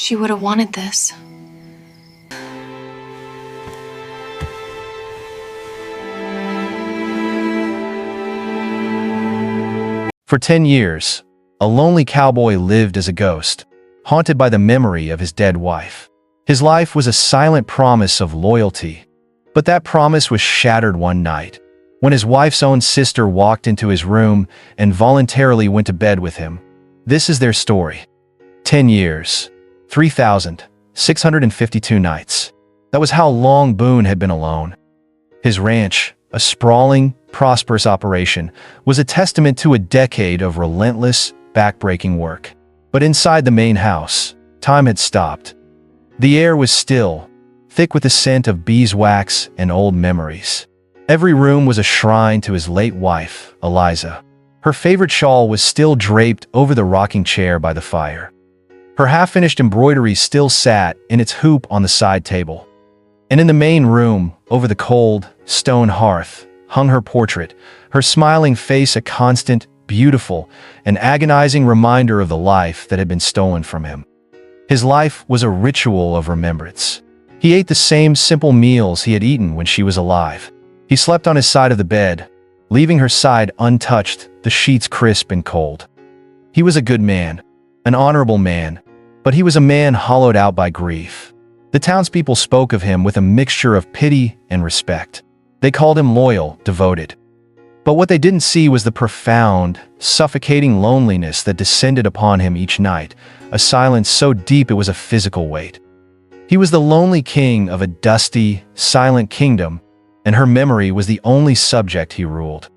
She would have wanted this. For 10 years, a lonely cowboy lived as a ghost, haunted by the memory of his dead wife. His life was a silent promise of loyalty, but that promise was shattered one night, when his wife's own sister walked into his room and voluntarily went to bed with him. This is their story. 10 years, 3,652 nights. That was how long Boone had been alone. His ranch, a sprawling, prosperous operation, was a testament to a decade of relentless, back-breaking work. But inside the main house, time had stopped. The air was still, thick with the scent of beeswax and old memories. Every room was a shrine to his late wife, Eliza. Her favorite shawl was still draped over the rocking chair by the fire. Her half-finished embroidery still sat in its hoop on the side table. And in the main room, over the cold, stone hearth, hung her portrait, her smiling face a constant, beautiful, and agonizing reminder of the life that had been stolen from him. His life was a ritual of remembrance. He ate the same simple meals he had eaten when she was alive. He slept on his side of the bed, leaving her side untouched, the sheets crisp and cold. He was a good man, an honorable man, but he was a man hollowed out by grief. The townspeople spoke of him with a mixture of pity and respect. They called him loyal, devoted. But what they didn't see was the profound, suffocating loneliness that descended upon him each night, a silence so deep it was a physical weight. He was the lonely king of a dusty, silent kingdom, and her memory was the only subject he ruled.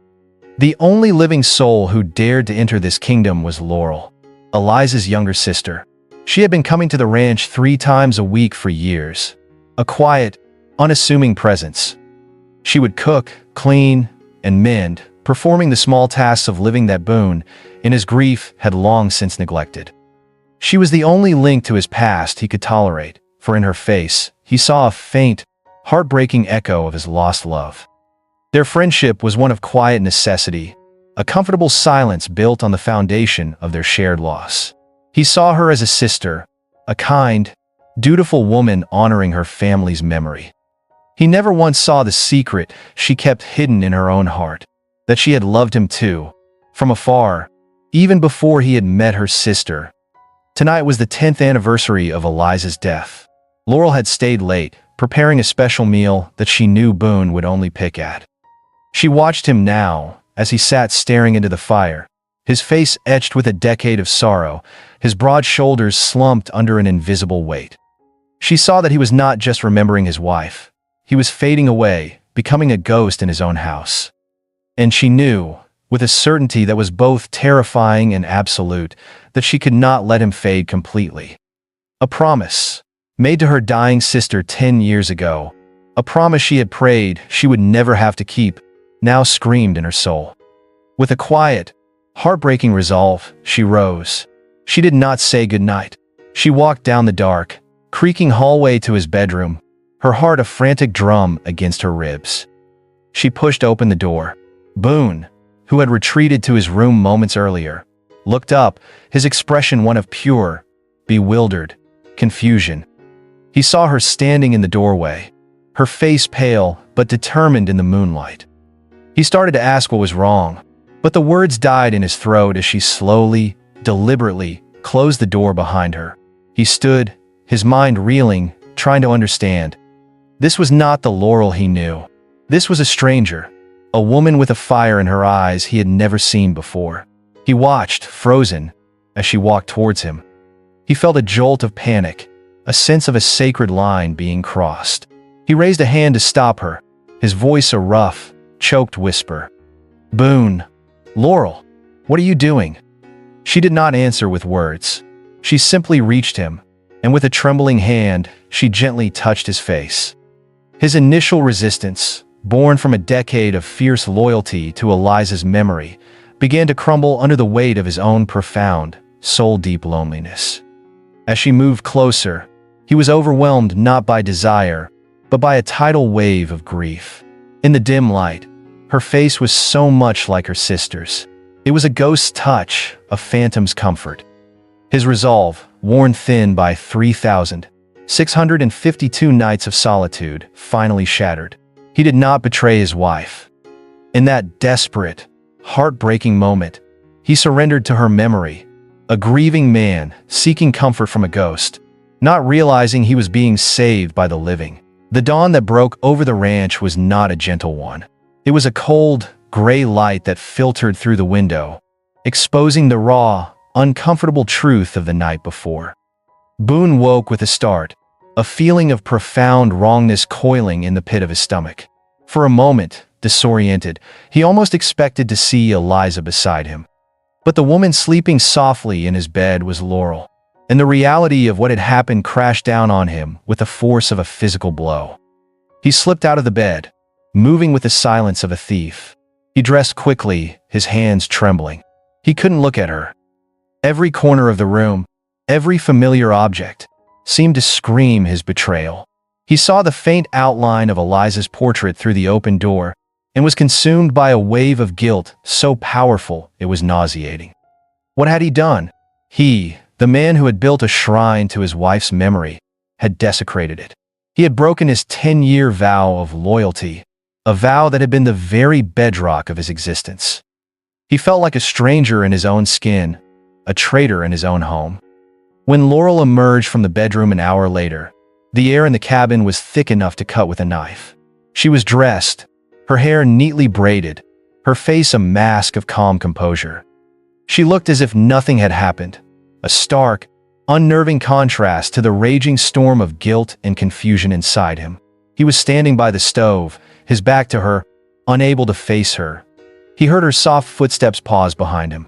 The only living soul who dared to enter this kingdom was Laurel, Eliza's younger sister. She had been coming to the ranch 3 times a week for years, a quiet, unassuming presence. She would cook, clean, and mend, performing the small tasks of living that Boone, in his grief, had long since neglected. She was the only link to his past he could tolerate, for in her face, he saw a faint, heartbreaking echo of his lost love. Their friendship was one of quiet necessity, a comfortable silence built on the foundation of their shared loss. He saw her as a sister, a kind, dutiful woman honoring her family's memory. He never once saw the secret she kept hidden in her own heart, that she had loved him too, from afar, even before he had met her sister. Tonight was the 10th anniversary of Eliza's death. Laurel had stayed late, preparing a special meal that she knew Boone would only pick at. She watched him now, as he sat staring into the fire, his face etched with a decade of sorrow, his broad shoulders slumped under an invisible weight. She saw that he was not just remembering his wife. He was fading away, becoming a ghost in his own house. And she knew, with a certainty that was both terrifying and absolute, that she could not let him fade completely. A promise, made to her dying sister 10 years ago, a promise she had prayed she would never have to keep, now screamed in her soul. With a quiet, heartbreaking resolve, she rose. She did not say goodnight. She walked down the dark, creaking hallway to his bedroom, her heart a frantic drum against her ribs. She pushed open the door. Boone, who had retreated to his room moments earlier, looked up, his expression one of pure, bewildered confusion. He saw her standing in the doorway, her face pale but determined in the moonlight. He started to ask what was wrong, but the words died in his throat as she slowly, deliberately closed the door behind her. He stood, his mind reeling, trying to understand. This was not the Laurel he knew. This was a stranger, a woman with a fire in her eyes he had never seen before. He watched, frozen, as she walked towards him. He felt a jolt of panic, a sense of a sacred line being crossed. He raised a hand to stop her, his voice a rough, choked whisper. "Boone, Laurel, what are you doing?" She did not answer with words. She simply reached him, and with a trembling hand, she gently touched his face. His initial resistance, born from a decade of fierce loyalty to Eliza's memory, began to crumble under the weight of his own profound, soul-deep loneliness. As she moved closer, he was overwhelmed not by desire, but by a tidal wave of grief. In the dim light, her face was so much like her sister's. It was a ghost's touch, a phantom's comfort. His resolve, worn thin by 3,652 nights of solitude, finally shattered. He did not betray his wife. In that desperate, heartbreaking moment, he surrendered to her memory, a grieving man seeking comfort from a ghost, not realizing he was being saved by the living. The dawn that broke over the ranch was not a gentle one. It was a cold, gray light that filtered through the window, exposing the raw, uncomfortable truth of the night before. Boone woke with a start, a feeling of profound wrongness coiling in the pit of his stomach. For a moment, disoriented, he almost expected to see Eliza beside him. But the woman sleeping softly in his bed was Laurel, and the reality of what had happened crashed down on him with the force of a physical blow. He slipped out of the bed, moving with the silence of a thief. He dressed quickly, his hands trembling. He couldn't look at her. Every corner of the room, every familiar object, seemed to scream his betrayal. He saw the faint outline of Eliza's portrait through the open door and was consumed by a wave of guilt so powerful it was nauseating. What had he done? He, the man who had built a shrine to his wife's memory, had desecrated it. He had broken his 10-year vow of loyalty, a vow that had been the very bedrock of his existence. He felt like a stranger in his own skin, a traitor in his own home. When Laurel emerged from the bedroom an hour later, the air in the cabin was thick enough to cut with a knife. She was dressed, her hair neatly braided, her face a mask of calm composure. She looked as if nothing had happened, a stark, unnerving contrast to the raging storm of guilt and confusion inside him. He was standing by the stove, his back to her, unable to face her. He heard her soft footsteps pause behind him.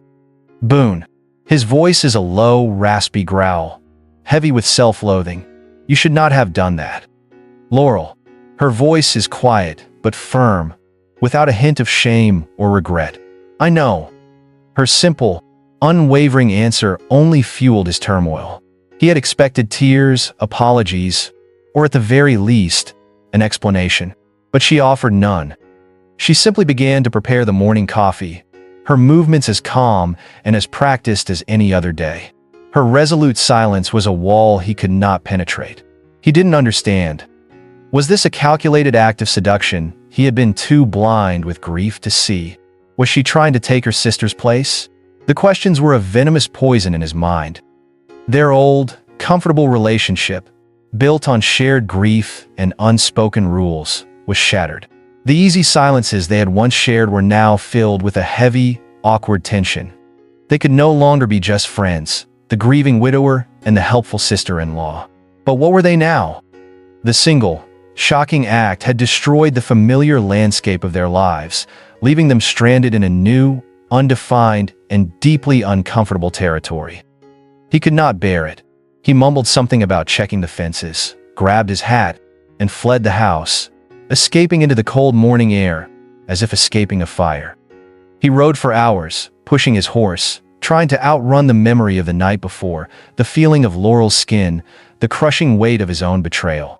Boone. His voice is a low, raspy growl, heavy with self-loathing. You should not have done that. Laurel. Her voice is quiet, but firm, without a hint of shame or regret. I know. Her simple, unwavering answer only fueled his turmoil. He had expected tears, apologies, or at the very least, an explanation. But she offered none. She simply began to prepare the morning coffee, her movements as calm and as practiced as any other day. Her resolute silence was a wall he could not penetrate. He didn't understand. Was this a calculated act of seduction he had been too blind with grief to see? Was she trying to take her sister's place? The questions were a venomous poison in his mind. Their old, comfortable relationship, built on shared grief and unspoken rules, was shattered. The easy silences they had once shared were now filled with a heavy, awkward tension. They could no longer be just friends, the grieving widower and the helpful sister-in-law. But what were they now? The single, shocking act had destroyed the familiar landscape of their lives, leaving them stranded in a new, undefined, and deeply uncomfortable territory. He could not bear it. He mumbled something about checking the fences, grabbed his hat, and fled the house, escaping into the cold morning air, as if escaping a fire. He rode for hours, pushing his horse, trying to outrun the memory of the night before, the feeling of Laurel's skin, the crushing weight of his own betrayal.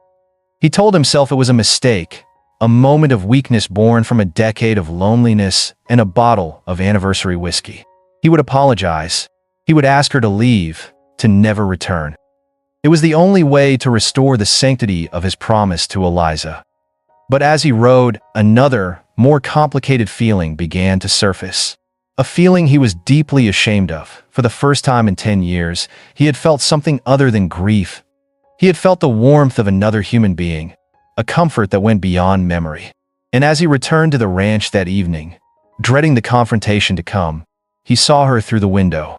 He told himself it was a mistake, a moment of weakness born from a decade of loneliness and a bottle of anniversary whiskey. He would apologize. He would ask her to leave, to never return. It was the only way to restore the sanctity of his promise to Eliza. But as he rode, another, more complicated feeling began to surface. A feeling he was deeply ashamed of. For the first time in 10 years, he had felt something other than grief. He had felt the warmth of another human being, a comfort that went beyond memory. And as he returned to the ranch that evening, dreading the confrontation to come, he saw her through the window.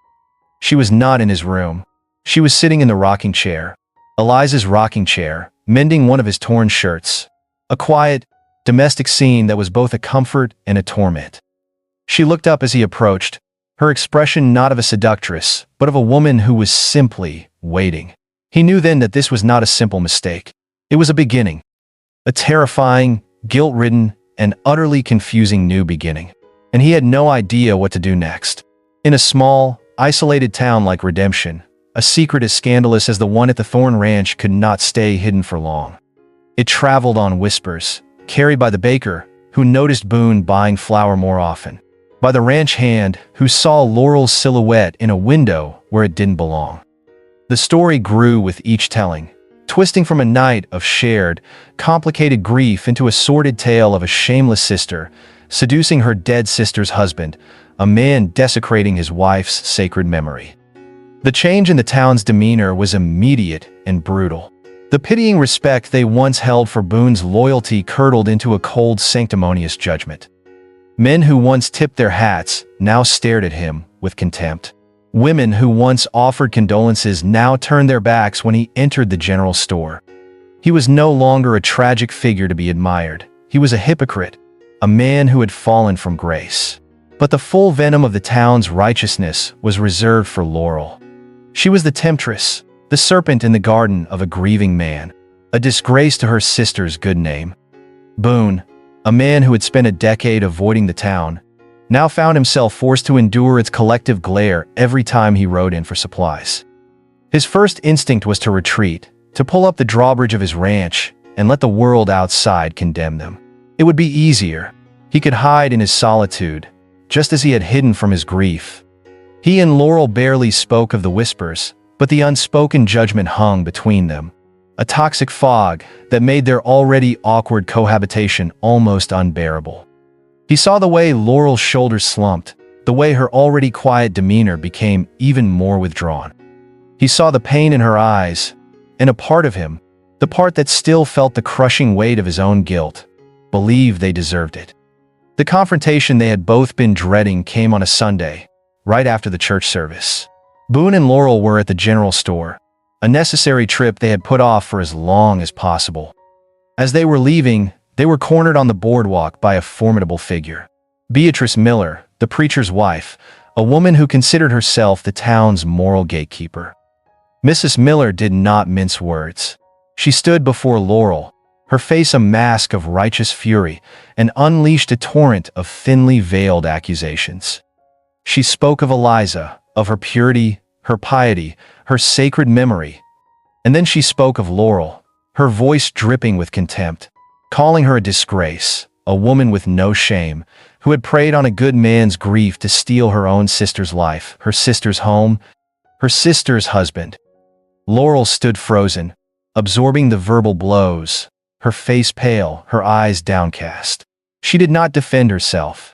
She was not in his room. She was sitting in the rocking chair, Eliza's rocking chair, mending one of his torn shirts. A quiet, domestic scene that was both a comfort and a torment. She looked up as he approached, her expression not of a seductress, but of a woman who was simply waiting. He knew then that this was not a simple mistake. It was a beginning. A terrifying, guilt-ridden, and utterly confusing new beginning. And he had no idea what to do next. In a small, isolated town like Redemption, a secret as scandalous as the one at the Thorn Ranch could not stay hidden for long. It traveled on whispers, carried by the baker, who noticed Boone buying flour more often, by the ranch hand, who saw Laurel's silhouette in a window where it didn't belong. The story grew with each telling, twisting from a night of shared, complicated grief into a sordid tale of a shameless sister seducing her dead sister's husband, a man desecrating his wife's sacred memory. The change in the town's demeanor was immediate and brutal. The pitying respect they once held for Boone's loyalty curdled into a cold, sanctimonious judgment. Men who once tipped their hats now stared at him with contempt. Women who once offered condolences now turned their backs when he entered the general store. He was no longer a tragic figure to be admired. He was a hypocrite, a man who had fallen from grace. But the full venom of the town's righteousness was reserved for Laurel. She was the temptress, the serpent in the garden of a grieving man, a disgrace to her sister's good name. Boone, a man who had spent a decade avoiding the town, now found himself forced to endure its collective glare every time he rode in for supplies. His first instinct was to retreat, to pull up the drawbridge of his ranch and let the world outside condemn them. It would be easier. He could hide in his solitude, just as he had hidden from his grief. He and Laurel barely spoke of the whispers, but the unspoken judgment hung between them, a toxic fog that made their already awkward cohabitation almost unbearable. He saw the way Laurel's shoulders slumped, the way her already quiet demeanor became even more withdrawn. He saw the pain in her eyes, and a part of him, the part that still felt the crushing weight of his own guilt, believed they deserved it. The confrontation they had both been dreading came on a Sunday, right after the church service. Boone and Laurel were at the general store, a necessary trip they had put off for as long as possible. As they were leaving, they were cornered on the boardwalk by a formidable figure. Beatrice Miller, the preacher's wife, a woman who considered herself the town's moral gatekeeper. Mrs. Miller did not mince words. She stood before Laurel, her face a mask of righteous fury, and unleashed a torrent of thinly veiled accusations. She spoke of Eliza, of her purity, her piety, her sacred memory. And then she spoke of Laurel, her voice dripping with contempt, calling her a disgrace, a woman with no shame, who had preyed on a good man's grief to steal her own sister's life, her sister's home, her sister's husband. Laurel stood frozen, absorbing the verbal blows, her face pale, her eyes downcast. She did not defend herself.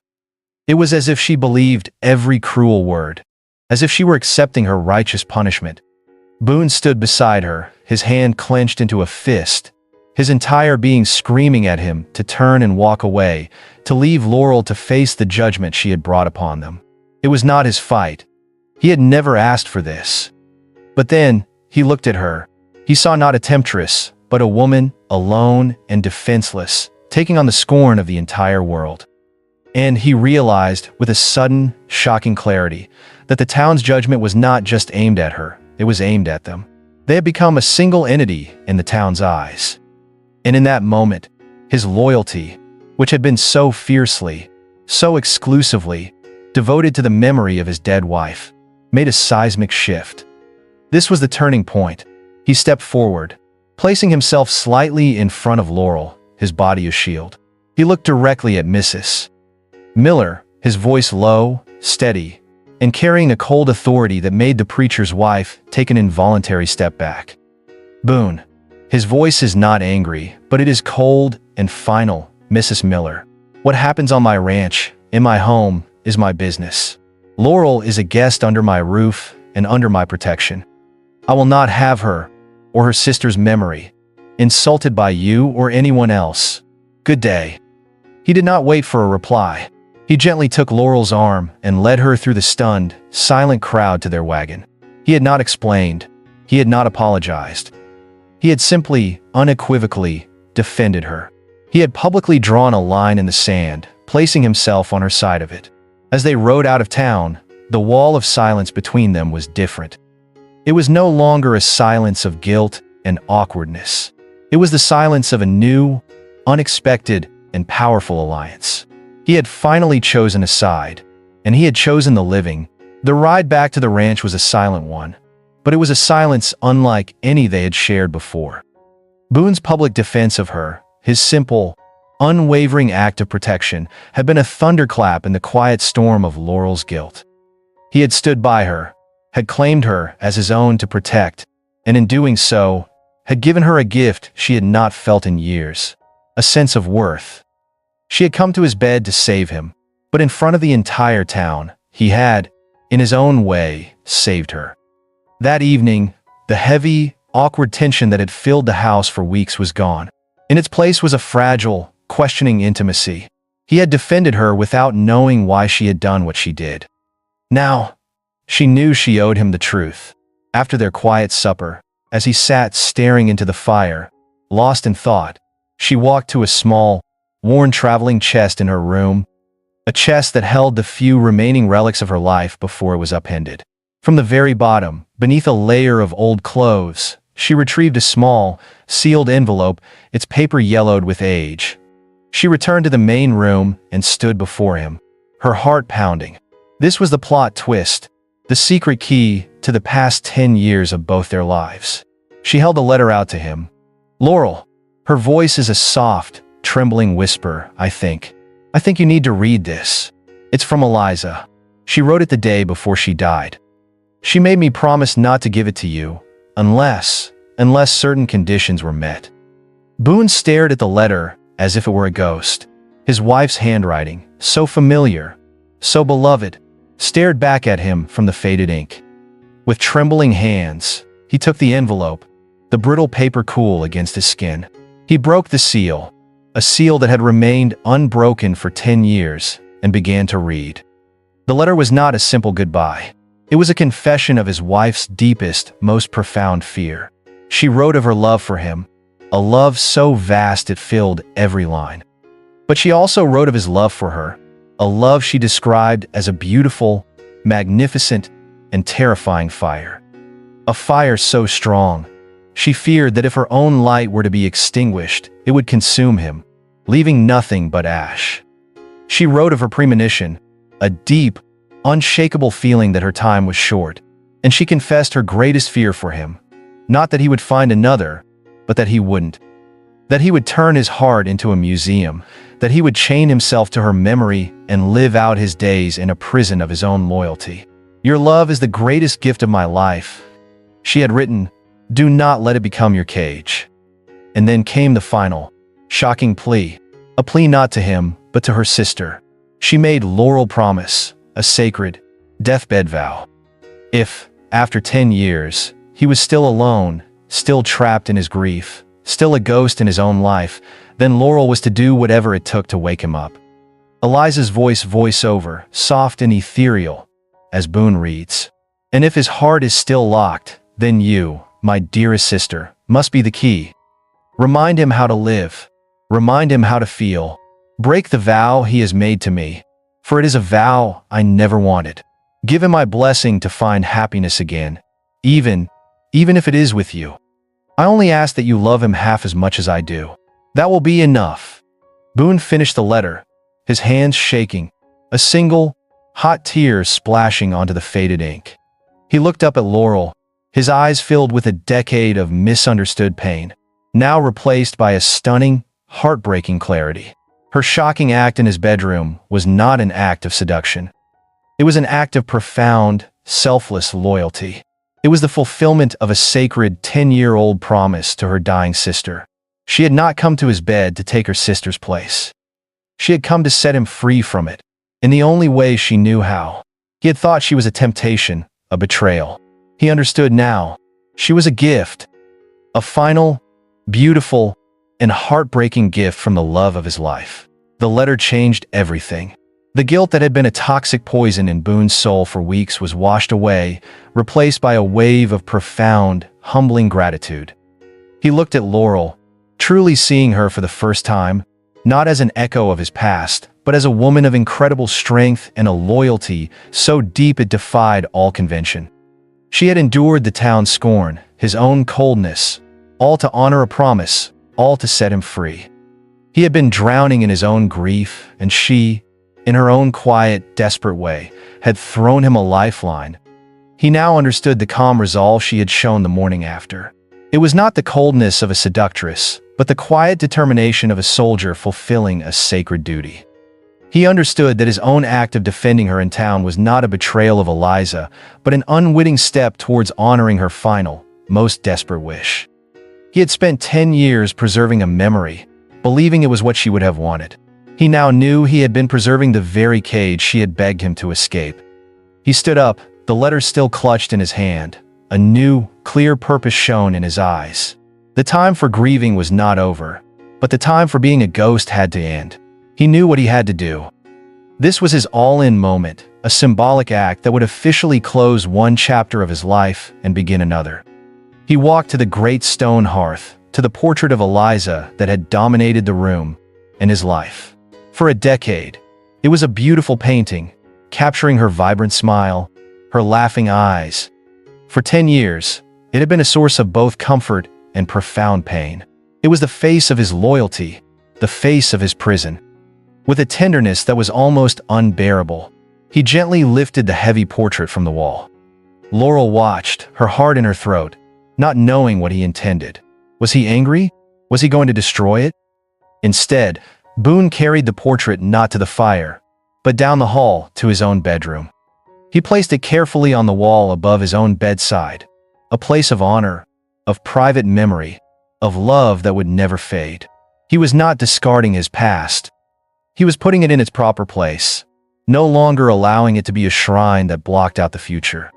It was as if she believed every cruel word, as if she were accepting her righteous punishment. Boone stood beside her, his hand clenched into a fist, his entire being screaming at him to turn and walk away, to leave Laurel to face the judgment she had brought upon them. It was not his fight. He had never asked for this. But then, he looked at her. He saw not a temptress, but a woman, alone and defenseless, taking on the scorn of the entire world. And he realized, with a sudden, shocking clarity, that the town's judgment was not just aimed at her, it was aimed at them. They had become a single entity in the town's eyes. And in that moment, his loyalty, which had been so fiercely, so exclusively, devoted to the memory of his dead wife, made a seismic shift. This was the turning point. He stepped forward, placing himself slightly in front of Laurel, his body a shield. He looked directly at Mrs. Miller, his voice low, steady, and carrying a cold authority that made the preacher's wife take an involuntary step back. Boone. His voice is not angry, but it is cold and final, Mrs. Miller. What happens on my ranch, in my home, is my business. Laurel is a guest under my roof and under my protection. I will not have her, or her sister's memory, insulted by you or anyone else. Good day. He did not wait for a reply. He gently took Laurel's arm and led her through the stunned, silent crowd to their wagon. He had not explained. He had not apologized. He had simply, unequivocally, defended her. He had publicly drawn a line in the sand, placing himself on her side of it. As they rode out of town, the wall of silence between them was different. It was no longer a silence of guilt and awkwardness. It was the silence of a new, unexpected, and powerful alliance. He had finally chosen a side, and he had chosen the living. The ride back to the ranch was a silent one, but it was a silence unlike any they had shared before. Boone's public defense of her, his simple, unwavering act of protection, had been a thunderclap in the quiet storm of Laurel's guilt. He had stood by her, had claimed her as his own to protect, and in doing so, had given her a gift she had not felt in years, a sense of worth. She had come to his bed to save him, but in front of the entire town, he had, in his own way, saved her. That evening, the heavy, awkward tension that had filled the house for weeks was gone. In its place was a fragile, questioning intimacy. He had defended her without knowing why she had done what she did. Now, she knew she owed him the truth. After their quiet supper, as he sat staring into the fire, lost in thought, she walked to a small, worn traveling chest in her room, a chest that held the few remaining relics of her life before it was upended. From the very bottom, beneath a layer of old clothes, she retrieved a small, sealed envelope, its paper yellowed with age. She returned to the main room and stood before him, her heart pounding. This was the plot twist, the secret key to the past 10 years of both their lives. She held the letter out to him. "Laurel," her voice is a soft, trembling whisper, I think you need to read this. It's from Eliza. She wrote it the day before she died. She made me promise not to give it to you, unless certain conditions were met." Boone stared at the letter as if it were a ghost. His wife's handwriting, so familiar, so beloved, stared back at him from the faded ink. With trembling hands, he took the envelope, the brittle paper cool against his skin. He broke the seal, a seal that had remained unbroken for 10 years, and began to read. The letter was not a simple goodbye. It was a confession of his wife's deepest, most profound fear. She wrote of her love for him, a love so vast it filled every line. But she also wrote of his love for her, a love she described as a beautiful, magnificent, and terrifying fire. A fire so strong, she feared that if her own light were to be extinguished, it would consume him, leaving nothing but ash. She wrote of her premonition, a deep, unshakable feeling that her time was short, and she confessed her greatest fear for him, not that he would find another, but that he wouldn't. That he would turn his heart into a museum, that he would chain himself to her memory and live out his days in a prison of his own loyalty. "Your love is the greatest gift of my life," she had written. "Do not let it become your cage." And then came the final, shocking plea, a plea not to him, but to her sister. She made Laurel promise, a sacred, deathbed vow. If, after 10 years, he was still alone, still trapped in his grief, still a ghost in his own life, then Laurel was to do whatever it took to wake him up. Eliza's voiceover, soft and ethereal, as Boone reads. "And if his heart is still locked, then you, my dearest sister, must be the key. Remind him how to live. Remind him how to feel. Break the vow he has made to me, for it is a vow I never wanted. Give him my blessing to find happiness again, even if it is with you. I only ask that you love him half as much as I do. That will be enough." Boone finished the letter, his hands shaking, a single, hot tear splashing onto the faded ink. He looked up at Laurel, his eyes filled with a decade of misunderstood pain, now replaced by a stunning, heartbreaking clarity. Her shocking act in his bedroom was not an act of seduction. It was an act of profound, selfless loyalty. It was the fulfillment of a sacred 10-year-old promise to her dying sister. She had not come to his bed to take her sister's place. She had come to set him free from it, in the only way she knew how. He had thought she was a temptation, a betrayal. He understood now. She was a gift. A final, beautiful, and heartbreaking gift from the love of his life. The letter changed everything. The guilt that had been a toxic poison in Boone's soul for weeks was washed away, replaced by a wave of profound, humbling gratitude. He looked at Laurel, truly seeing her for the first time, not as an echo of his past, but as a woman of incredible strength and a loyalty so deep it defied all convention. She had endured the town's scorn, his own coldness, all to honor a promise, all to set him free. He had been drowning in his own grief, and she, in her own quiet, desperate way, had thrown him a lifeline. He now understood the calm resolve she had shown the morning after. It was not the coldness of a seductress, but the quiet determination of a soldier fulfilling a sacred duty. He understood that his own act of defending her in town was not a betrayal of Eliza, but an unwitting step towards honoring her final, most desperate wish. He had spent 10 years preserving a memory, believing it was what she would have wanted. He now knew he had been preserving the very cage she had begged him to escape. He stood up, the letter still clutched in his hand. A new, clear purpose shone in his eyes. The time for grieving was not over, but the time for being a ghost had to end. He knew what he had to do. This was his all-in moment, a symbolic act that would officially close one chapter of his life and begin another. He walked to the great stone hearth, to the portrait of Eliza that had dominated the room and his life. For a decade, it was a beautiful painting, capturing her vibrant smile, her laughing eyes. For 10 years, it had been a source of both comfort and profound pain. It was the face of his loyalty, the face of his prison. With a tenderness that was almost unbearable, he gently lifted the heavy portrait from the wall. Laurel watched, her heart in her throat, not knowing what he intended. Was he angry? Was he going to destroy it? Instead, Boone carried the portrait not to the fire, but down the hall to his own bedroom. He placed it carefully on the wall above his own bedside, a place of honor, of private memory, of love that would never fade. He was not discarding his past. He was putting it in its proper place, no longer allowing it to be a shrine that blocked out the future.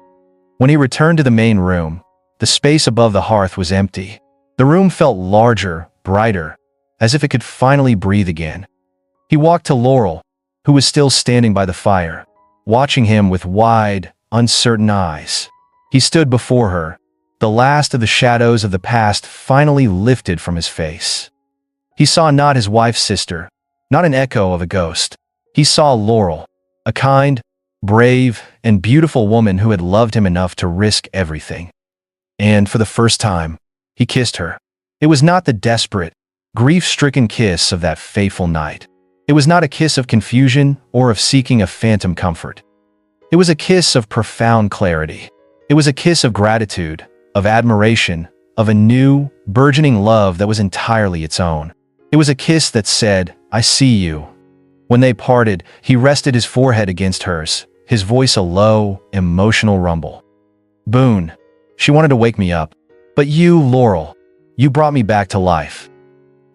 When he returned to the main room, the space above the hearth was empty. The room felt larger, brighter, as if it could finally breathe again. He walked to Laurel, who was still standing by the fire, watching him with wide, uncertain eyes. He stood before her, the last of the shadows of the past finally lifted from his face. He saw not his wife's sister, not an echo of a ghost. He saw Laurel, a kind, brave, and beautiful woman who had loved him enough to risk everything. And for the first time, he kissed her. It was not the desperate, grief-stricken kiss of that fateful night. It was not a kiss of confusion or of seeking a phantom comfort. It was a kiss of profound clarity. It was a kiss of gratitude, of admiration, of a new, burgeoning love that was entirely its own. It was a kiss that said, "I see you." When they parted, he rested his forehead against hers, his voice a low, emotional rumble. "Boone, she wanted to wake me up. But you, Laurel, you brought me back to life."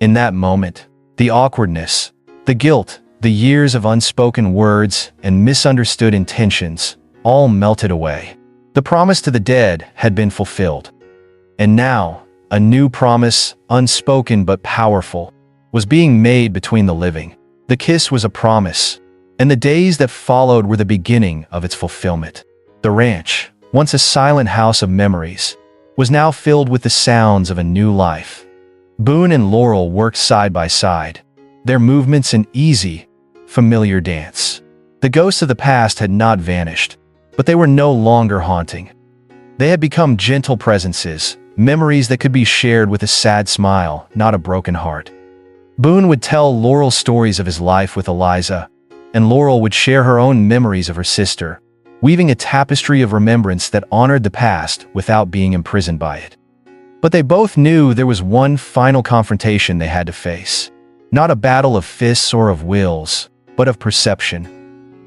In that moment, the awkwardness, the guilt, the years of unspoken words and misunderstood intentions all melted away. The promise to the dead had been fulfilled. And now, a new promise, unspoken but powerful, was being made between the living. The kiss was a promise, and the days that followed were the beginning of its fulfillment. The ranch, once a silent house of memories, was now filled with the sounds of a new life. Boone and Laurel worked side by side, their movements an easy, familiar dance. The ghosts of the past had not vanished, but they were no longer haunting. They had become gentle presences, memories that could be shared with a sad smile, not a broken heart. Boone would tell Laurel stories of his life with Eliza, and Laurel would share her own memories of her sister, weaving a tapestry of remembrance that honored the past without being imprisoned by it. But they both knew there was one final confrontation they had to face. Not a battle of fists or of wills, but of perception.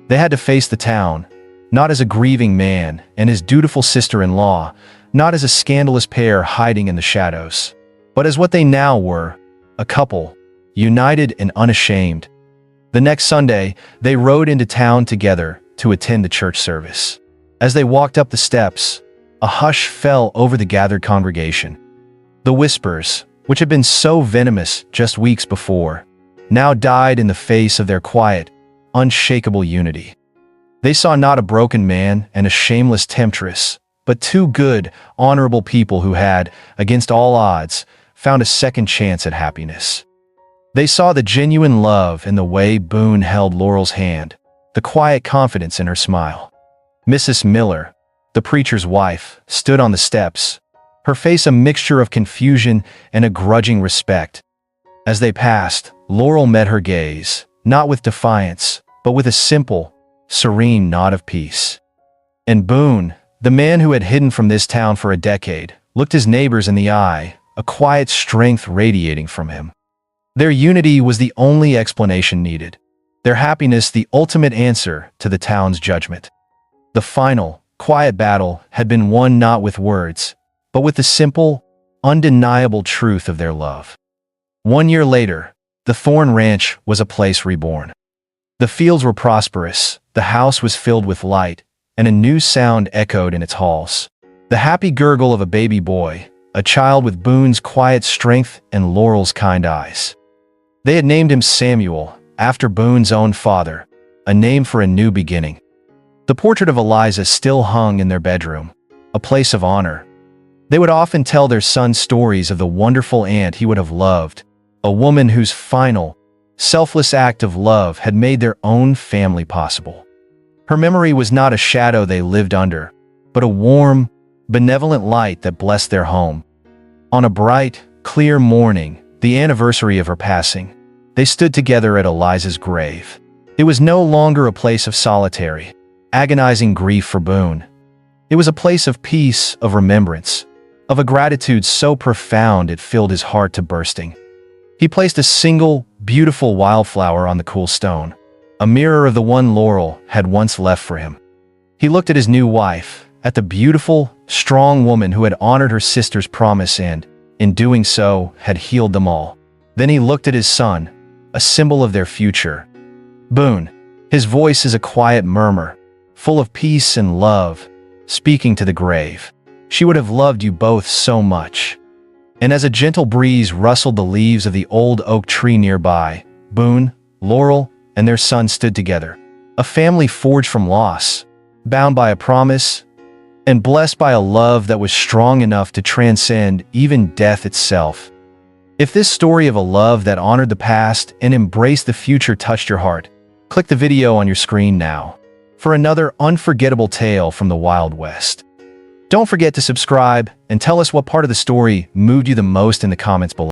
They had to face the town, not as a grieving man and his dutiful sister-in-law, not as a scandalous pair hiding in the shadows, but as what they now were, a couple, united and unashamed. The next Sunday, they rode into town together to attend the church service. As they walked up the steps, a hush fell over the gathered congregation. The whispers, which had been so venomous just weeks before, now died in the face of their quiet, unshakable unity. They saw not a broken man and a shameless temptress, but two good, honorable people who had, against all odds, found a second chance at happiness. They saw the genuine love in the way Boone held Laurel's hand, the quiet confidence in her smile. Mrs. Miller, the preacher's wife, stood on the steps, her face a mixture of confusion and a grudging respect. As they passed, Laurel met her gaze, not with defiance, but with a simple, serene nod of peace. And Boone, the man who had hidden from this town for a decade, looked his neighbors in the eye, a quiet strength radiating from him. Their unity was the only explanation needed. their happiness the ultimate answer to the town's judgment. The final, quiet battle had been won not with words, but with the simple, undeniable truth of their love. 1 year later, the Thorn Ranch was a place reborn. The fields were prosperous, the house was filled with light, and a new sound echoed in its halls. The happy gurgle of a baby boy, a child with Boone's quiet strength and Laurel's kind eyes. They had named him Samuel, after Boone's own father, a name for a new beginning. The portrait of Eliza still hung in their bedroom, a place of honor. They would often tell their son stories of the wonderful aunt he would have loved, a woman whose final, selfless act of love had made their own family possible. Her memory was not a shadow they lived under, but a warm, benevolent light that blessed their home. On a bright, clear morning, the anniversary of her passing, they stood together at Eliza's grave. It was no longer a place of solitary, agonizing grief for Boone. It was a place of peace, of remembrance, of a gratitude so profound it filled his heart to bursting. He placed a single, beautiful wildflower on the cool stone, a mirror of the one Laurel had once left for him. He looked at his new wife, at the beautiful, strong woman who had honored her sister's promise and, in doing so, had healed them all. Then he looked at his son, a symbol of their future. Boone, his voice is a quiet murmur, full of peace and love, speaking to the grave. She would have loved you both so much. And as a gentle breeze rustled the leaves of the old oak tree nearby, Boone, Laurel, and their son stood together, a family forged from loss, bound by a promise, and blessed by a love that was strong enough to transcend even death itself. If this story of a love that honored the past and embraced the future touched your heart, click the video on your screen now for another unforgettable tale from the Wild West. Don't forget to subscribe and tell us what part of the story moved you the most in the comments below.